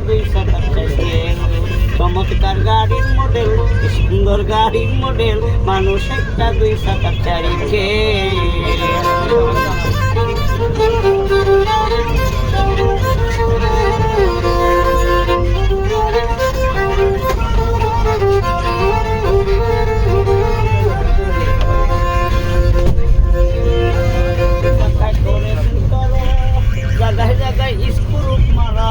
দুই চাকার সাইকেল, চমৎকার গাড়ির মডেল, সুন্দর গাড়ির মডেল, মানুষ একটা দুই চাকার সাইকেল। জায়গায় জায়গায় স্ক্রু মারা,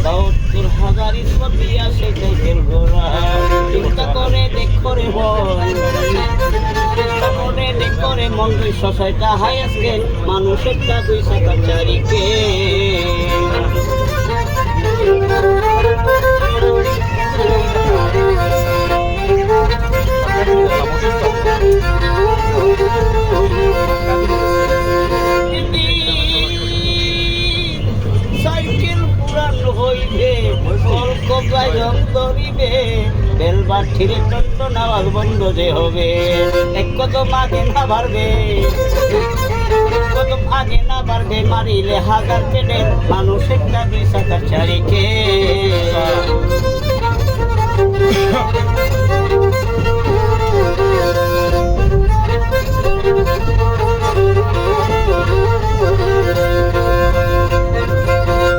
৭২,০০০ স্পট দিয়া সেই সাইকেল ঘোরা। চিন্তা করে দেখো রে মন ২০০টা হাই স্কেল, মানুষ একটা দুই চাকার সাইকেল। সাইকেল পুরান হইবে, অল্প রং ধরিবে, বেলবার ছিঁড়ে টন্টন আওয়াজ বন্ধ যে হবে। এক কদম আগে না বাড়বে, কদম আগে না বাড়বে, মারিলে হাজার পেডেল, মানুষ একটা দুই চাকার সাইকেল।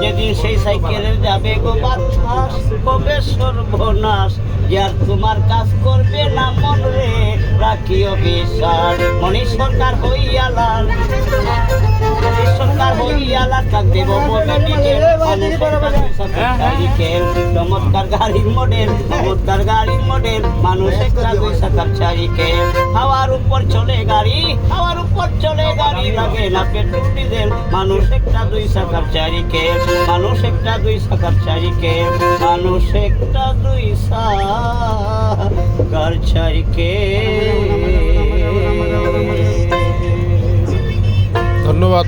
যেদিন সেই সাইকেলের যাবে গো বাতাস, কবে সর্বনাশ, যার তোমার কাজ করবে না মন রে রাখিও বিশ্বাস। মনি সরকার হইয়া লাল, সরকার হইয়া লাল, কাক দেব বলে নিজের, চমৎকার গাড়ির মডেল, চমৎকার গাড়ির মডেল, মানুষ একটা দুই চাকার সাইকেল। হাওয়ার উপর চলে গাড়ি, হাওয়ার উপর চলে গাড়ি, লাগে না পেট্রোল ডিজেল, মানুষ একটা দুই চাকার সাইকেল, মানুষ একটা দুই চাকার সাইকেল, মানুষ একটা দুই চাকার সাইকেল। ধন্যবাদ।